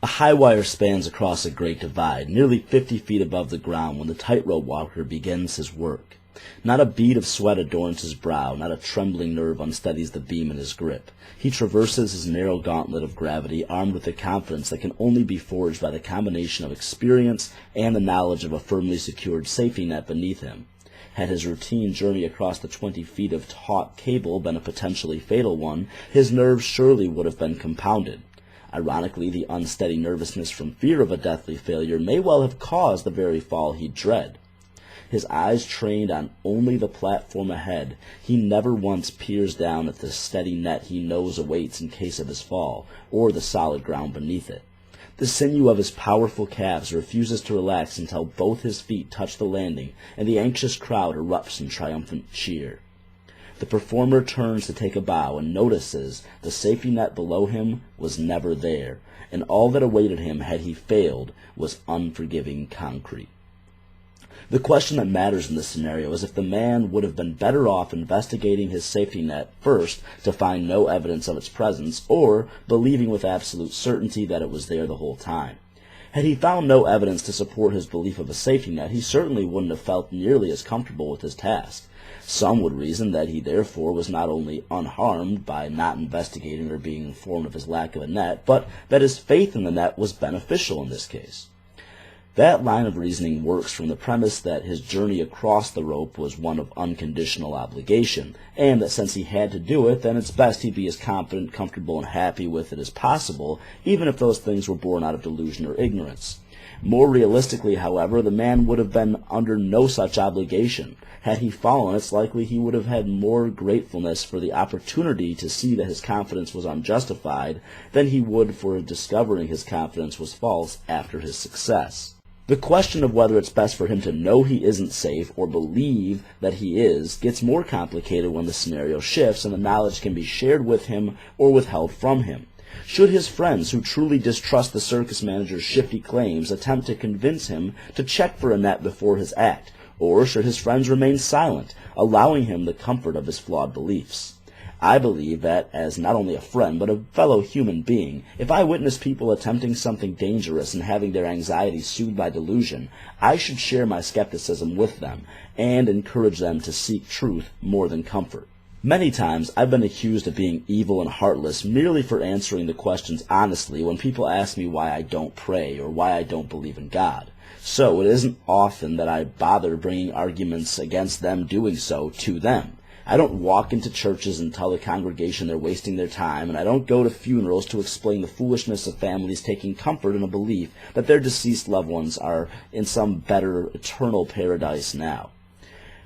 A high wire spans across a great divide, nearly 50 feet above the ground, when the tightrope walker begins his work. Not a bead of sweat adorns his brow, not a trembling nerve unsteadies the beam in his grip. He traverses his narrow gauntlet of gravity, armed with a confidence that can only be forged by the combination of experience and the knowledge of a firmly secured safety net beneath him. Had his routine journey across the 20 feet of taut cable been a potentially fatal one, his nerves surely would have been compounded. Ironically, the unsteady nervousness from fear of a deathly failure may well have caused the very fall he dread. His eyes trained on only the platform ahead, he never once peers down at the steady net he knows awaits in case of his fall, or the solid ground beneath it. The sinew of his powerful calves refuses to relax until both his feet touch the landing, and the anxious crowd erupts in triumphant cheer. The performer turns to take a bow and notices the safety net below him was never there, and all that awaited him had he failed was unforgiving concrete. The question that matters in this scenario is if the man would have been better off investigating his safety net first to find no evidence of its presence, or believing with absolute certainty that it was there the whole time. Had he found no evidence to support his belief of a safety net, he certainly wouldn't have felt nearly as comfortable with his task. Some would reason that he therefore was not only unharmed by not investigating or being informed of his lack of a net, but that his faith in the net was beneficial in this case. That line of reasoning works from the premise that his journey across the rope was one of unconditional obligation, and that since he had to do it, then it's best he be as confident, comfortable, and happy with it as possible, even if those things were born out of delusion or ignorance. More realistically, however, the man would have been under no such obligation. Had he fallen, it's likely he would have had more gratefulness for the opportunity to see that his confidence was unjustified than he would for discovering his confidence was false after his success. The question of whether it's best for him to know he isn't safe or believe that he is gets more complicated when the scenario shifts and the knowledge can be shared with him or withheld from him. Should his friends who truly distrust the circus manager's shifty claims attempt to convince him to check for a net before his act, or should his friends remain silent, allowing him the comfort of his flawed beliefs? I believe that, as not only a friend but a fellow human being, if I witness people attempting something dangerous and having their anxiety soothed by delusion, I should share my skepticism with them and encourage them to seek truth more than comfort. Many times I've been accused of being evil and heartless merely for answering the questions honestly when people ask me why I don't pray or why I don't believe in God. So it isn't often that I bother bringing arguments against them doing so to them. I don't walk into churches and tell the congregation they're wasting their time, and I don't go to funerals to explain the foolishness of families taking comfort in a belief that their deceased loved ones are in some better eternal paradise now.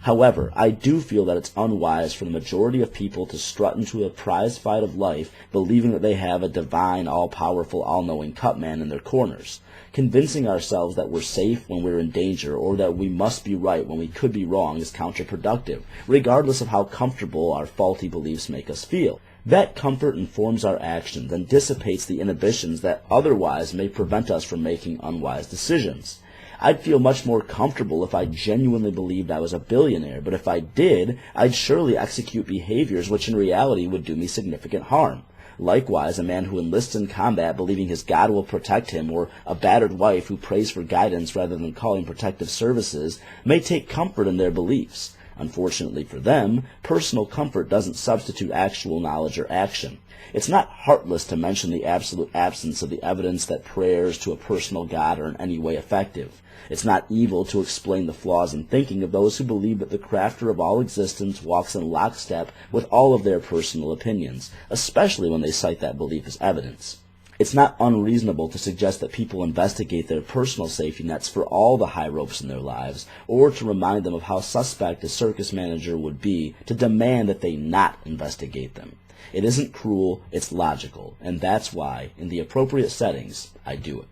However, I do feel that it's unwise for the majority of people to strut into a prize fight of life believing that they have a divine, all-powerful, all-knowing cutman in their corners. Convincing ourselves that we're safe when we're in danger or that we must be right when we could be wrong is counterproductive, regardless of how comfortable our faulty beliefs make us feel. That comfort informs our actions and dissipates the inhibitions that otherwise may prevent us from making unwise decisions. I'd feel much more comfortable if I genuinely believed I was a billionaire, but if I did, I'd surely execute behaviors which in reality would do me significant harm. Likewise, a man who enlists in combat believing his God will protect him, or a battered wife who prays for guidance rather than calling protective services, may take comfort in their beliefs. Unfortunately for them, personal comfort doesn't substitute actual knowledge or action. It's not heartless to mention the absolute absence of the evidence that prayers to a personal God are in any way effective. It's not evil to explain the flaws in thinking of those who believe that the crafter of all existence walks in lockstep with all of their personal opinions, especially when they cite that belief as evidence. It's not unreasonable to suggest that people investigate their personal safety nets for all the high ropes in their lives, or to remind them of how suspect a circus manager would be to demand that they not investigate them. It isn't cruel, it's logical, and that's why, in the appropriate settings, I do it.